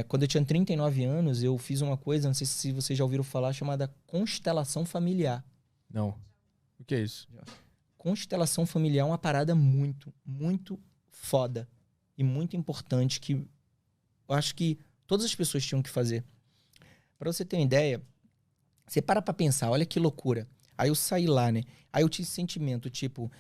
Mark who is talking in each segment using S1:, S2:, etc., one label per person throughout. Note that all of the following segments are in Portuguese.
S1: Quando eu tinha 39 anos, eu fiz uma coisa, não sei se vocês já ouviram falar, chamada constelação familiar.
S2: Não. O que é isso?
S1: Constelação familiar é uma parada muito, muito foda e muito importante que eu acho que todas as pessoas tinham que fazer. Pra você ter uma ideia, você para pra pensar, olha que loucura. Aí eu saí lá, né? Aí eu tive esse sentimento, tipo,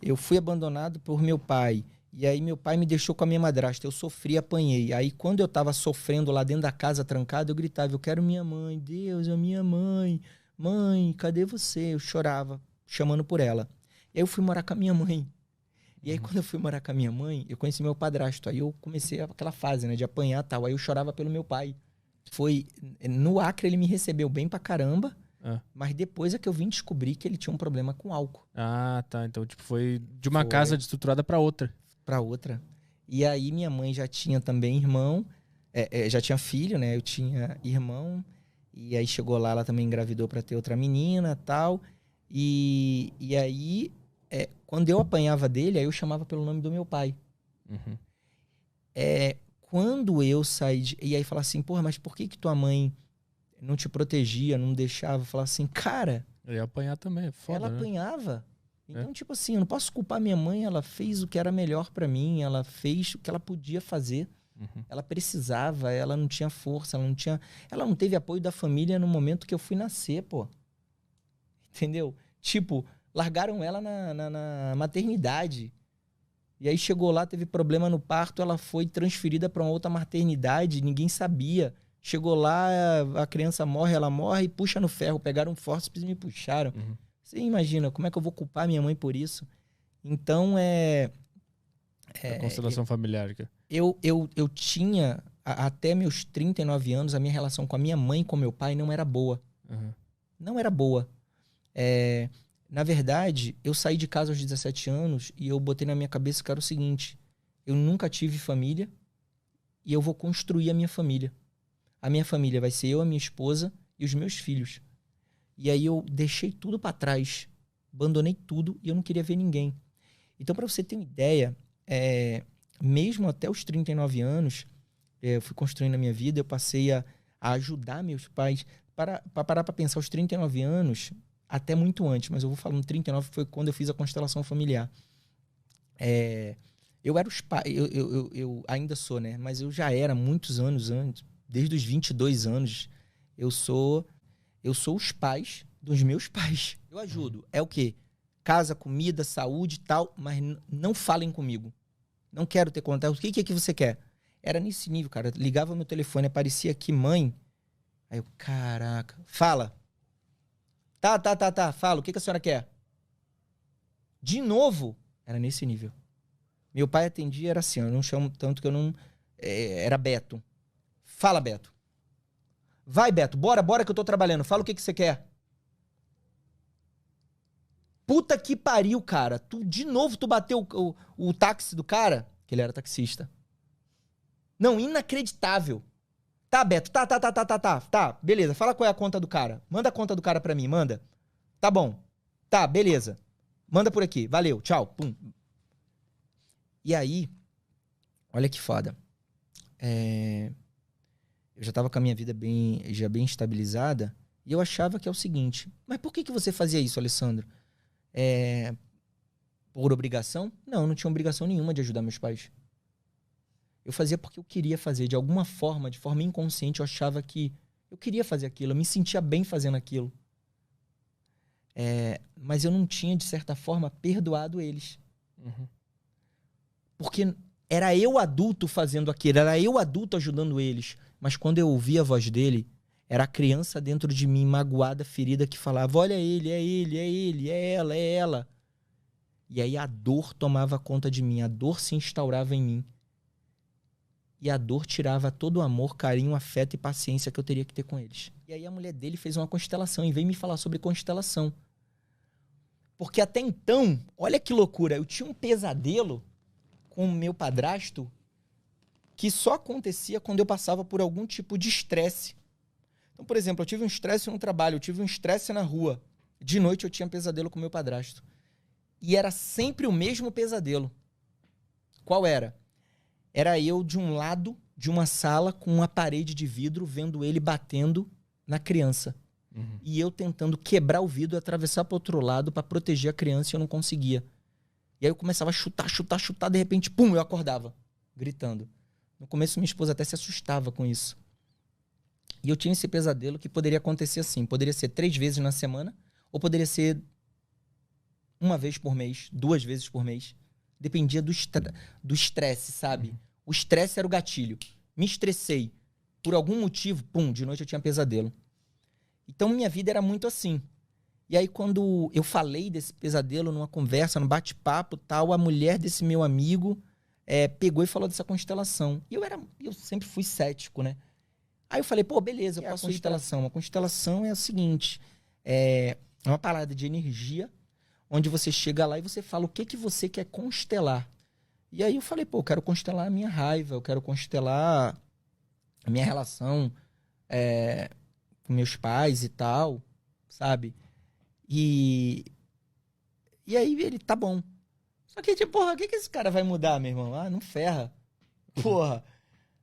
S1: eu fui abandonado por meu pai. E aí meu pai me deixou com a minha madrasta. Eu sofri, apanhei. Aí quando eu tava sofrendo lá dentro da casa trancada, eu gritava, eu quero minha mãe. Deus, é minha mãe. Mãe, cadê você? Eu chorava, chamando por ela. E aí eu fui morar com a minha mãe. E aí quando eu fui morar com a minha mãe, eu conheci meu padrasto. Aí eu comecei aquela fase, né, de apanhar e tal. Aí eu chorava pelo meu pai. No Acre ele me recebeu bem pra caramba. Mas depois é que eu vim descobrir que ele tinha um problema com álcool.
S2: Ah, tá. Então, tipo, foi de uma casa desestruturada pra outra.
S1: Pra outra. E aí minha mãe já tinha também irmão, já tinha filho, né? Eu tinha irmão. E aí chegou lá, ela também engravidou pra ter outra menina e tal. E aí, quando eu apanhava dele, aí eu chamava pelo nome do meu pai.
S2: Uhum.
S1: Quando eu saí e aí falava assim, porra, mas por que tua mãe não te protegia, não deixava? Falar assim, cara...
S2: Eu ia apanhar também, é foda,
S1: ela
S2: né?
S1: apanhava. Então, tipo assim, eu não posso culpar minha mãe, ela fez o que era melhor pra mim, ela fez o que ela podia fazer.
S2: Uhum.
S1: Ela precisava, ela não tinha força, ela não teve apoio da família no momento que eu fui nascer, pô. Entendeu? Tipo, largaram ela na maternidade. E aí chegou lá, teve problema no parto, ela foi transferida pra uma outra maternidade, ninguém sabia. Chegou lá, a criança morre, ela morre e puxa no ferro. Pegaram um fórceps e me puxaram.
S2: Uhum.
S1: Você imagina, como é que eu vou culpar minha mãe por isso? Então,
S2: A constelação familiar.
S1: eu tinha, até meus 39 anos, a minha relação com a minha mãe e com meu pai não era boa.
S2: Uhum.
S1: Não era boa. Na verdade, eu saí de casa aos 17 anos e eu botei na minha cabeça que era o seguinte, eu nunca tive família e eu vou construir a minha família. A minha família vai ser eu, a minha esposa e os meus filhos. E aí eu deixei tudo pra trás, abandonei tudo e eu não queria ver ninguém. Então, pra você ter uma ideia, mesmo até os 39 anos, eu fui construindo a minha vida, eu passei a ajudar meus pais. Para parar pra pensar, os 39 anos, até muito antes, mas eu vou falando 39, foi quando eu fiz a constelação familiar. Eu era os pais, eu ainda sou, né? Mas eu já era muitos anos antes, desde os 22 anos, eu sou os pais dos meus pais. Eu ajudo. É o quê? Casa, comida, saúde e tal, mas não falem comigo. Não quero ter contato. O que é que você quer? Era nesse nível, cara. Ligava meu telefone, aparecia aqui, mãe. Aí eu, caraca. Fala. Tá. Fala. O que a senhora quer? De novo. Era nesse nível. Meu pai atendia, era assim. Eu não chamo tanto que eu não... era Beto. Fala, Beto. Vai, Beto, bora que eu tô trabalhando. Fala o que você quer. Puta que pariu, cara. De novo tu bateu o táxi do cara? Que ele era taxista. Não, inacreditável. Tá, Beto, tá. Beleza, fala qual é a conta do cara. Manda a conta do cara pra mim, manda. Tá bom. Tá, beleza. Manda por aqui. Valeu, tchau. Pum. E aí, olha que foda. Eu já tava com a minha vida bem estabilizada e eu achava que é o seguinte, mas por que você fazia isso, Alessandro? Por obrigação? Não, eu não tinha obrigação nenhuma de ajudar meus pais. Eu fazia porque eu queria fazer. De alguma forma, de forma inconsciente, eu achava que eu queria fazer aquilo. Eu me sentia bem fazendo aquilo. Mas eu não tinha, de certa forma, perdoado eles.
S2: Uhum.
S1: Porque era eu adulto fazendo aquilo. Era eu adulto ajudando eles. Mas quando eu ouvia a voz dele, era a criança dentro de mim, magoada, ferida, que falava, olha ele, é ela, é ela. E aí a dor tomava conta de mim, a dor se instaurava em mim. E a dor tirava todo o amor, carinho, afeto e paciência que eu teria que ter com eles. E aí a mulher dele fez uma constelação e veio me falar sobre constelação. Porque até então, olha que loucura, eu tinha um pesadelo com o meu padrasto que só acontecia quando eu passava por algum tipo de estresse. Então, por exemplo, eu tive um estresse no trabalho, eu tive um estresse na rua. De noite eu tinha pesadelo com o meu padrasto. E era sempre o mesmo pesadelo. Qual era? Era eu de um lado de uma sala com uma parede de vidro, vendo ele batendo na criança. E eu tentando quebrar o vidro e atravessar para outro lado para proteger a criança e eu não conseguia. E aí eu começava a chutar, de repente, pum, eu acordava, gritando. No começo minha esposa até se assustava com isso. E eu tinha esse pesadelo que poderia acontecer assim, poderia ser 3 vezes na semana, ou poderia ser 1 vez por mês, 2 vezes por mês. Dependia do estresse, sabe? O estresse era o gatilho. Me estressei. Por algum motivo, pum, de noite eu tinha pesadelo. Então, minha vida era muito assim. E aí, quando eu falei desse pesadelo numa conversa, num bate-papo tal, a mulher desse meu amigo pegou e falou dessa constelação. E eu sempre fui cético, né? Aí eu falei, pô, beleza, eu posso constelação. A constelação é o seguinte, é uma parada de energia, onde você chega lá e você fala o que você quer constelar. E aí eu falei, pô, eu quero constelar a minha raiva, eu quero constelar a minha relação com meus pais e tal, sabe? E aí ele, tá bom. Só que, tipo, porra, o que esse cara vai mudar, meu irmão? Ah, não ferra. Porra.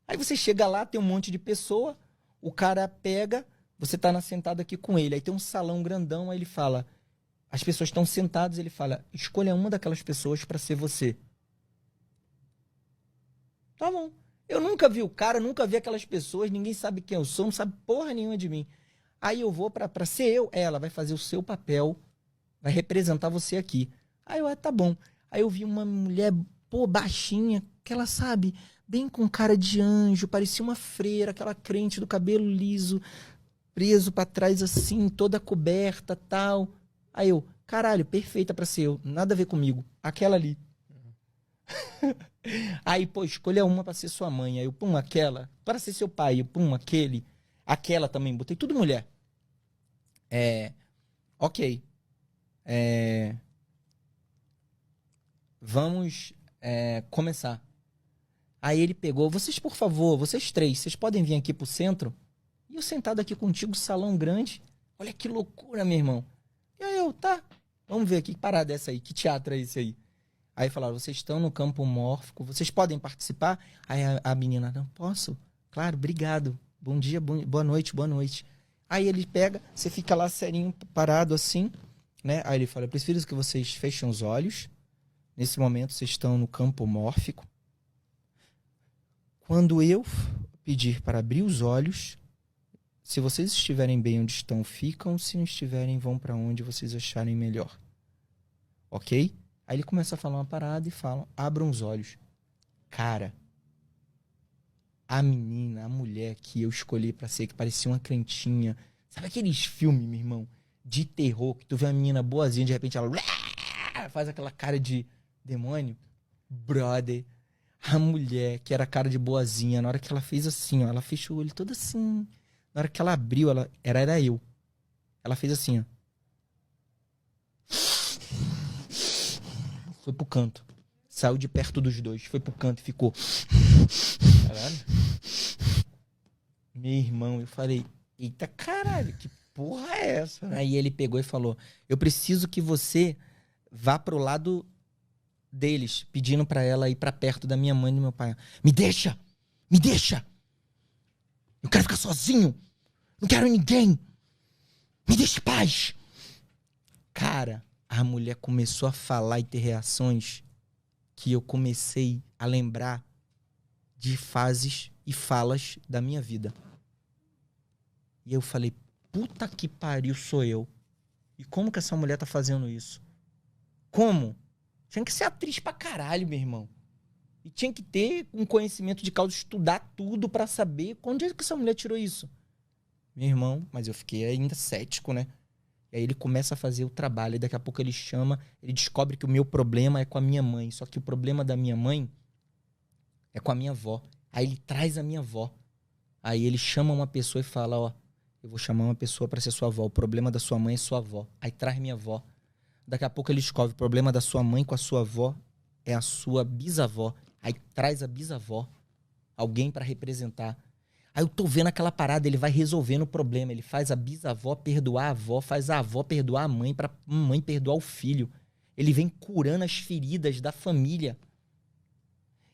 S1: Aí você chega lá, tem um monte de pessoa, o cara pega, você tá sentado aqui com ele, aí tem um salão grandão, aí ele fala, as pessoas estão sentadas, ele fala, escolha uma daquelas pessoas pra ser você. Tá bom. Eu nunca vi o cara, nunca vi aquelas pessoas, ninguém sabe quem eu sou, não sabe porra nenhuma de mim. Aí eu vou pra ser eu, ela vai fazer o seu papel, vai representar você aqui. Aí eu, tá bom. Aí eu vi uma mulher, pô, baixinha, que ela, sabe, bem com cara de anjo, parecia uma freira, aquela crente do cabelo liso, preso pra trás assim, toda coberta, tal. Aí eu, caralho, perfeita pra ser eu, nada a ver comigo, aquela ali. Aí, pô, escolha uma pra ser sua mãe. Aí eu, pum, aquela. Para ser seu pai, eu, pum, aquele. Aquela também, botei tudo mulher. Ok. Vamos começar. Aí ele pegou, vocês, por favor, vocês 3, vocês podem vir aqui pro centro? E eu sentado aqui contigo, salão grande. Olha que loucura, meu irmão. E aí eu, tá, vamos ver aqui, que parada é essa aí, que teatro é esse aí? Aí falaram, vocês estão no campo mórfico, vocês podem participar? Aí a menina, não posso? Claro, obrigado. Bom dia, boa noite, boa noite. Aí ele pega, você fica lá serinho, parado assim, né? Aí ele fala, eu prefiro que vocês fechem os olhos. Nesse momento, vocês estão no campo mórfico. Quando eu pedir para abrir os olhos, se vocês estiverem bem onde estão, ficam. Se não estiverem, vão para onde vocês acharem melhor. Ok? Aí ele começa a falar uma parada e fala, abram os olhos. Cara, a menina, a mulher que eu escolhi pra ser, que parecia uma crentinha. Sabe aqueles filmes, meu irmão, de terror, que tu vê uma menina boazinha, de repente ela faz aquela cara de demônio? Brother, a mulher que era cara de boazinha, na hora que ela fez assim, ó, ela fechou o olho todo assim. Na hora que ela abriu, era eu. Ela fez assim, ó. Foi pro canto. Saiu de perto dos dois. Foi pro canto e ficou. Caralho. Meu irmão, eu falei, eita caralho, que porra é essa? Aí ele pegou e falou, eu preciso que você vá pro lado deles, pedindo pra ela ir pra perto da minha mãe e do meu pai. Me deixa! Me deixa! Eu quero ficar sozinho! Não quero ninguém! Me deixa em paz! Cara, a mulher começou a falar e ter reações que eu comecei a lembrar de fases e falas da minha vida. E eu falei, puta que pariu, sou eu. E como que essa mulher tá fazendo isso? Como? Tinha que ser atriz pra caralho, meu irmão. E tinha que ter um conhecimento de causa, estudar tudo pra saber onde é que essa mulher tirou isso. Meu irmão, mas eu fiquei ainda cético, né? E aí ele começa a fazer o trabalho, e daqui a pouco ele chama, ele descobre que o meu problema é com a minha mãe, só que o problema da minha mãe é com a minha avó. Aí ele traz a minha avó. Aí ele chama uma pessoa e fala, ó, eu vou chamar uma pessoa pra ser sua avó, o problema da sua mãe é sua avó. Aí traz minha avó. Daqui a pouco ele descobre, o problema da sua mãe com a sua avó é a sua bisavó. Aí traz a bisavó, alguém pra representar. Aí eu tô vendo aquela parada, ele vai resolvendo o problema. Ele faz a bisavó perdoar a avó, faz a avó perdoar a mãe, pra mãe perdoar o filho. Ele vem curando as feridas da família.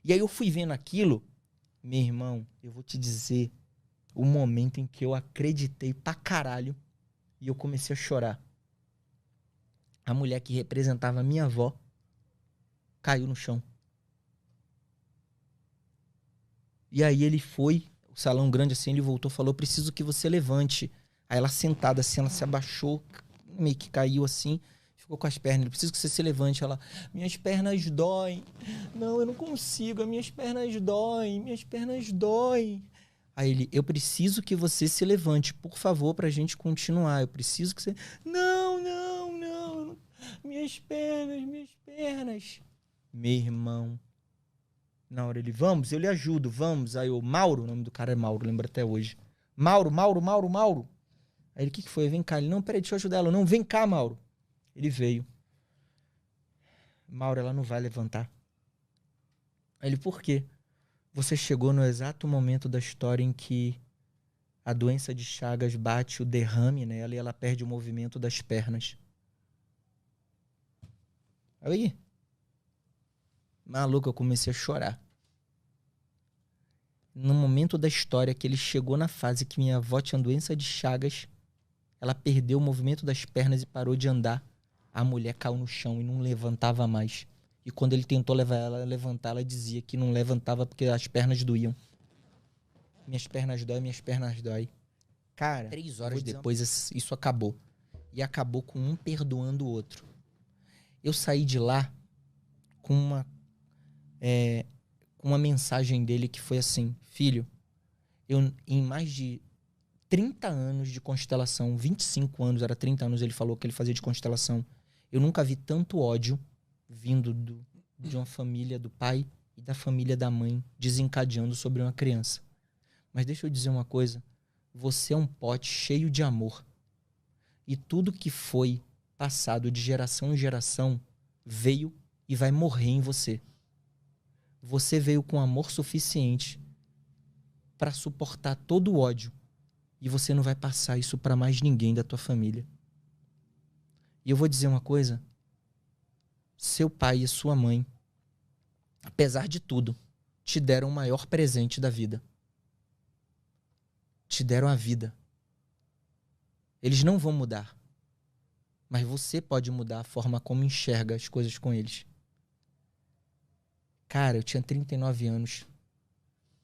S1: E aí eu fui vendo aquilo, Meu irmão, eu vou te dizer o momento em que eu acreditei pra caralho e eu comecei a chorar. A mulher que representava a minha avó caiu no chão. E aí ele foi, o salão grande assim, ele voltou, falou, preciso que você levante. Aí ela sentada assim, ela se abaixou, meio que caiu assim, ficou com as pernas. Ele, preciso que você se levante. Ela, minhas pernas doem. Não, eu não consigo, as minhas pernas doem, minhas pernas doem. Aí ele, eu preciso que você se levante, por favor, pra gente continuar. Eu preciso que você... Não, não, não. Minhas pernas, minhas pernas. Meu irmão. Na hora ele, vamos, eu lhe ajudo, vamos. Aí o Mauro, o nome do cara é Mauro, lembro até hoje. Mauro. Aí ele, o que foi? Vem cá. Ele, não, peraí, deixa eu ajudar ela. Não, vem cá, Mauro. Ele veio. Mauro, ela não vai levantar. Aí ele, por quê? Você chegou no exato momento da história em que a doença de Chagas bate o derrame nela e ela perde o movimento das pernas. Aí, maluco, eu comecei a chorar. No momento da história que ele chegou na fase que minha avó tinha doença de Chagas, ela perdeu o movimento das pernas e parou de andar. A mulher caiu no chão e não levantava mais. E quando ele tentou levar ela a levantar, ela dizia que não levantava porque as pernas doíam. Minhas pernas dói, minhas pernas dói. Cara, 3 horas depois isso acabou. E acabou com um perdoando o outro. Eu saí de lá com uma mensagem dele que foi assim, filho, eu em mais de 30 anos de constelação, 25 anos, era 30 anos ele falou que ele fazia de constelação, eu nunca vi tanto ódio vindo de uma família do pai e da família da mãe desencadeando sobre uma criança. Mas deixa eu dizer uma coisa, você é um pote cheio de amor. E tudo que foi passado de geração em geração veio e vai morrer em você. Você veio com amor suficiente para suportar todo o ódio. E você não vai passar isso para mais ninguém da tua família. E eu vou dizer uma coisa. Seu pai e sua mãe, apesar de tudo, te deram o maior presente da vida. Te deram a vida. Eles não vão mudar. Mas você pode mudar a forma como enxerga as coisas com eles. Cara, eu tinha 39 anos.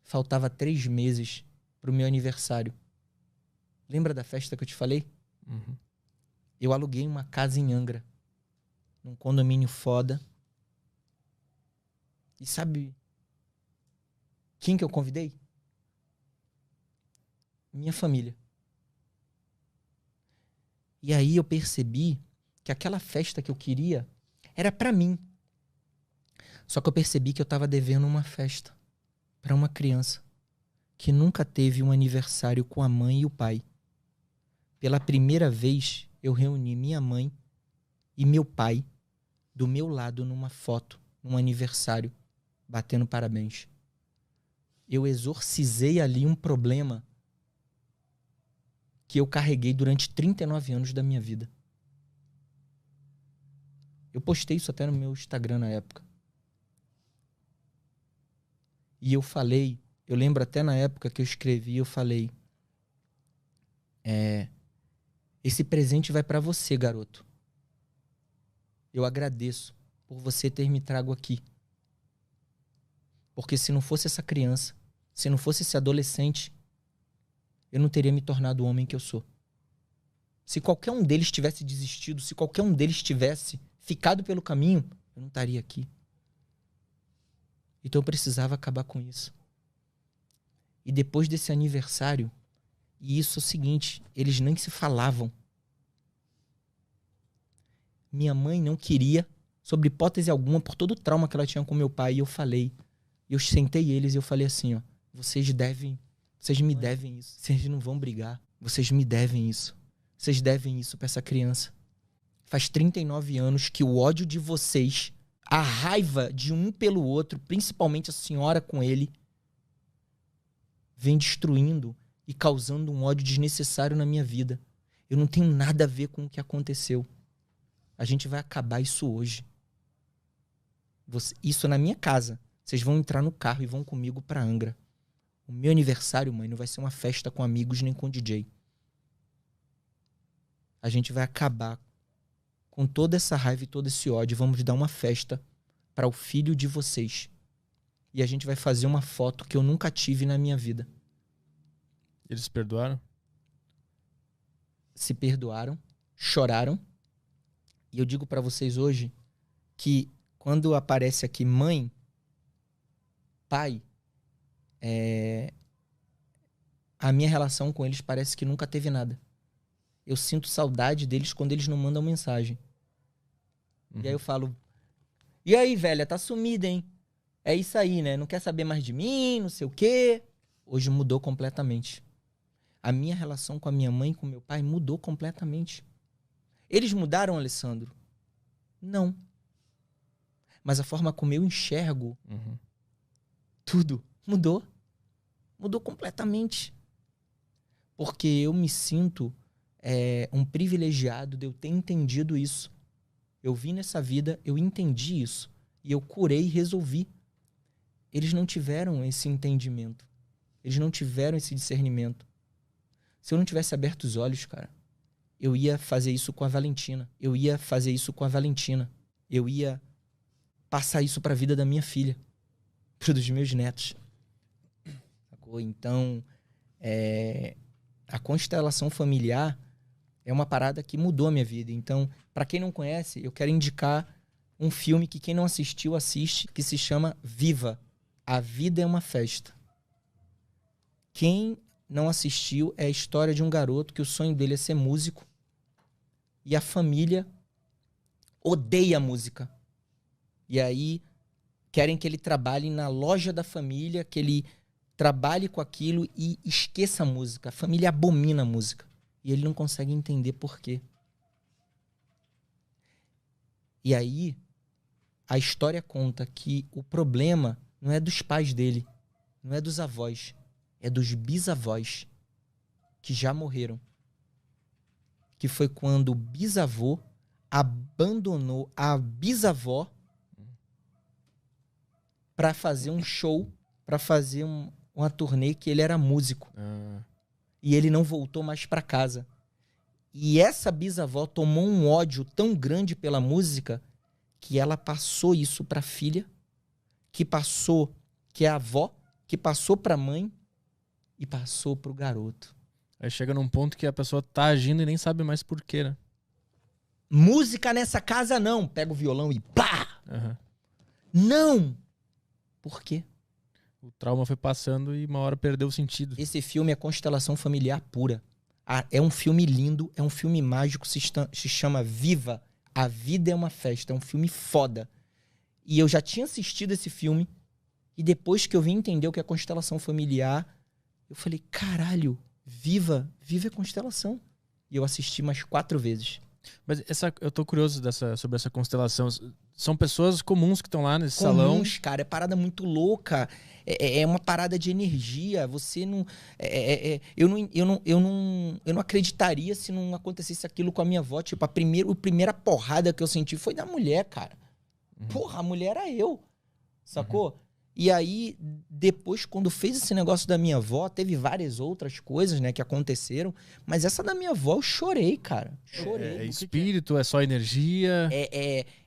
S1: Faltava 3 meses pro meu aniversário. Lembra da festa que eu te falei?
S2: Uhum.
S1: Eu aluguei uma casa em Angra. Num condomínio foda. E sabe quem que eu convidei? Minha família. E aí eu percebi que aquela festa que eu queria era pra mim. Só que eu percebi que eu tava devendo uma festa pra uma criança que nunca teve um aniversário com a mãe e o pai. Pela primeira vez, eu reuni minha mãe e meu pai do meu lado numa foto, num aniversário, batendo parabéns. Eu exorcizei ali um problema que eu carreguei durante 39 anos da minha vida. Eu postei isso até no meu Instagram na época. E eu falei, eu lembro até na época que eu escrevi, eu falei, esse presente vai pra você, garoto. Eu agradeço por você ter me trago aqui. Porque se não fosse essa criança, se não fosse esse adolescente, eu não teria me tornado o homem que eu sou. Se qualquer um deles tivesse desistido, se qualquer um deles tivesse ficado pelo caminho, eu não estaria aqui. Então eu precisava acabar com isso. E depois desse aniversário, e isso é o seguinte, eles nem se falavam. Minha mãe não queria, sob hipótese alguma, por todo o trauma que ela tinha com meu pai, e eu falei, eu sentei eles e eu falei assim, ó, vocês me devem isso, vocês não vão brigar, vocês me devem isso, vocês devem isso pra essa criança. Faz 39 anos que o ódio de vocês, a raiva de um pelo outro, principalmente a senhora com ele, vem destruindo e causando um ódio desnecessário na minha vida. Eu não tenho nada a ver com o que aconteceu. A gente vai acabar isso hoje. Isso na minha casa. Vocês vão entrar no carro e vão comigo pra Angra. O meu aniversário, mãe, não vai ser uma festa com amigos nem com DJ. A gente vai acabar com toda essa raiva e todo esse ódio. Vamos dar uma festa para o filho de vocês. E a gente vai fazer uma foto que eu nunca tive na minha vida.
S2: Eles se perdoaram?
S1: Se perdoaram, choraram. E eu digo para vocês hoje que quando aparece aqui mãe, pai, a minha relação com eles parece que nunca teve nada. Eu sinto saudade deles quando eles não mandam mensagem. E aí eu falo, e aí, velha, tá sumida, hein? É isso aí, né? Não quer saber mais de mim, não sei o quê. Hoje mudou completamente. A minha relação com a minha mãe e com meu pai mudou completamente. Eles mudaram, Alessandro? Não. Mas a forma como eu enxergo tudo mudou. Mudou completamente. Porque eu me sinto um privilegiado de eu ter entendido isso. Eu vim nessa vida, eu entendi isso. E eu curei e resolvi. Eles não tiveram esse entendimento. Eles não tiveram esse discernimento. Se eu não tivesse aberto os olhos, cara, eu ia fazer isso com a Valentina. Eu ia fazer isso com a Valentina. Eu ia passar isso para a vida da minha filha, para dos meus netos. Sacou? Então, a constelação familiar é uma parada que mudou a minha vida. Então, para quem não conhece, eu quero indicar um filme que quem não assistiu, assiste, que se chama Viva. A Vida é uma Festa. Quem não assistiu é a história de um garoto que o sonho dele é ser músico e a família odeia a música. E aí querem que ele trabalhe na loja da família, que ele trabalhe com aquilo e esqueça a música. A família abomina a música. E ele não consegue entender por quê. E aí a história conta que o problema não é dos pais dele, não é dos avós, é dos bisavós que já morreram. Que foi quando o bisavô abandonou a bisavó para fazer um show, para fazer uma turnê, que ele era músico. E ele não voltou mais para casa. E essa bisavó tomou um ódio tão grande pela música que ela passou isso para a filha, que é a avó, que passou para a mãe e passou para o garoto.
S2: Aí chega num ponto que a pessoa tá agindo e nem sabe mais por quê, né?
S1: Música nessa casa não. Pega o violão e pá! Não! Por quê?
S2: O trauma foi passando e uma hora perdeu o sentido.
S1: Esse filme é constelação familiar pura. É um filme lindo, é um filme mágico, se chama Viva. A Vida é uma Festa. É um filme foda. E eu já tinha assistido esse filme e depois que eu vim entender o que é constelação familiar, eu falei, caralho, Viva é constelação. E eu assisti mais 4 vezes.
S2: Mas eu tô curioso sobre essa constelação. São pessoas comuns que estão lá nesse salão?
S1: Comuns, cara. É parada muito louca. É uma parada de energia. Você não... Eu não acreditaria se não acontecesse aquilo com a minha avó. Tipo, a primeira porrada que eu senti foi da mulher, cara. Porra, a mulher era eu. Sacou? E aí, depois, quando fez esse negócio da minha avó, teve várias outras coisas, né, que aconteceram. Mas essa da minha avó, eu chorei, cara. Chorei.
S2: É espírito? É só energia?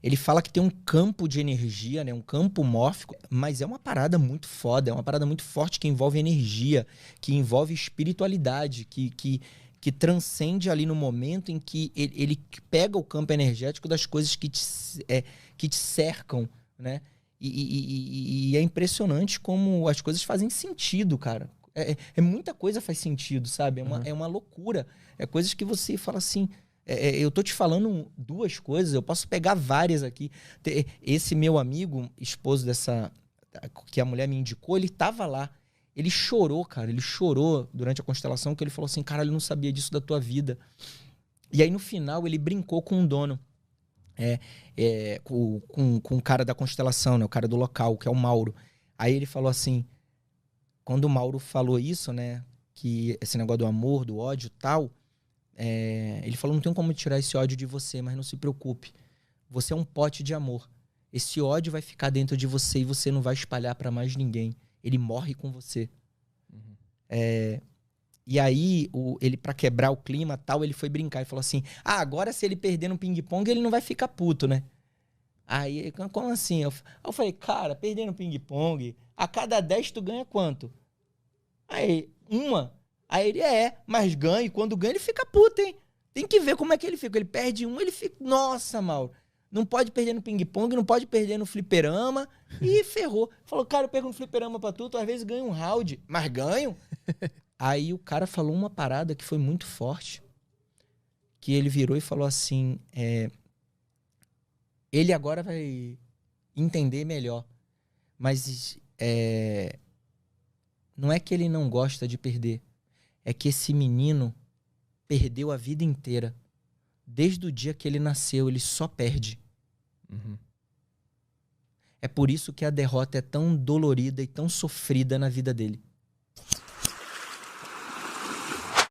S1: Ele fala que tem um campo de energia, né, um campo mórfico. Mas é uma parada muito foda, é uma parada muito forte que envolve energia, que envolve espiritualidade, que transcende ali no momento em que ele pega o campo energético das coisas que te cercam, né? E é impressionante como as coisas fazem sentido, cara. Muita coisa faz sentido, sabe? É uma loucura. É coisas que você fala assim... eu tô te falando 2 coisas, eu posso pegar várias aqui. Esse meu amigo, esposo dessa... que a mulher me indicou, ele tava lá. Ele chorou, cara. Ele chorou durante a constelação, que ele falou assim, cara, ele não sabia disso da tua vida. E aí, no final, ele brincou com o dono. Com o cara da constelação, né? O cara do local, que é o Mauro. Aí ele falou assim, quando o Mauro falou isso, né? Que esse negócio do amor, do ódio e tal, ele falou, não tem como tirar esse ódio de você, mas não se preocupe. Você é um pote de amor. Esse ódio vai ficar dentro de você e você não vai espalhar pra mais ninguém. Ele morre com você. E aí, ele, pra quebrar o clima tal, ele foi brincar e falou assim: agora se ele perder no ping-pong, ele não vai ficar puto, né? Aí, como assim? Eu falei, cara, perder no ping-pong, a cada 10 tu ganha quanto? Aí, uma. Aí ele, mas ganha, e quando ganha ele fica puto, hein? Tem que ver como é que ele fica. Ele perde um, ele fica, nossa, Mauro, não pode perder no ping-pong, não pode perder no fliperama, e ferrou. Falou, cara, eu perco no fliperama pra tu às vezes ganha um round, mas ganho? Aí o cara falou uma parada que foi muito forte, que ele virou e falou assim, ele agora vai entender melhor, mas não é que ele não gosta de perder, é que esse menino perdeu a vida inteira. Desde o dia que ele nasceu, ele só perde.
S2: Uhum.
S1: É por isso que a derrota é tão dolorida e tão sofrida na vida dele.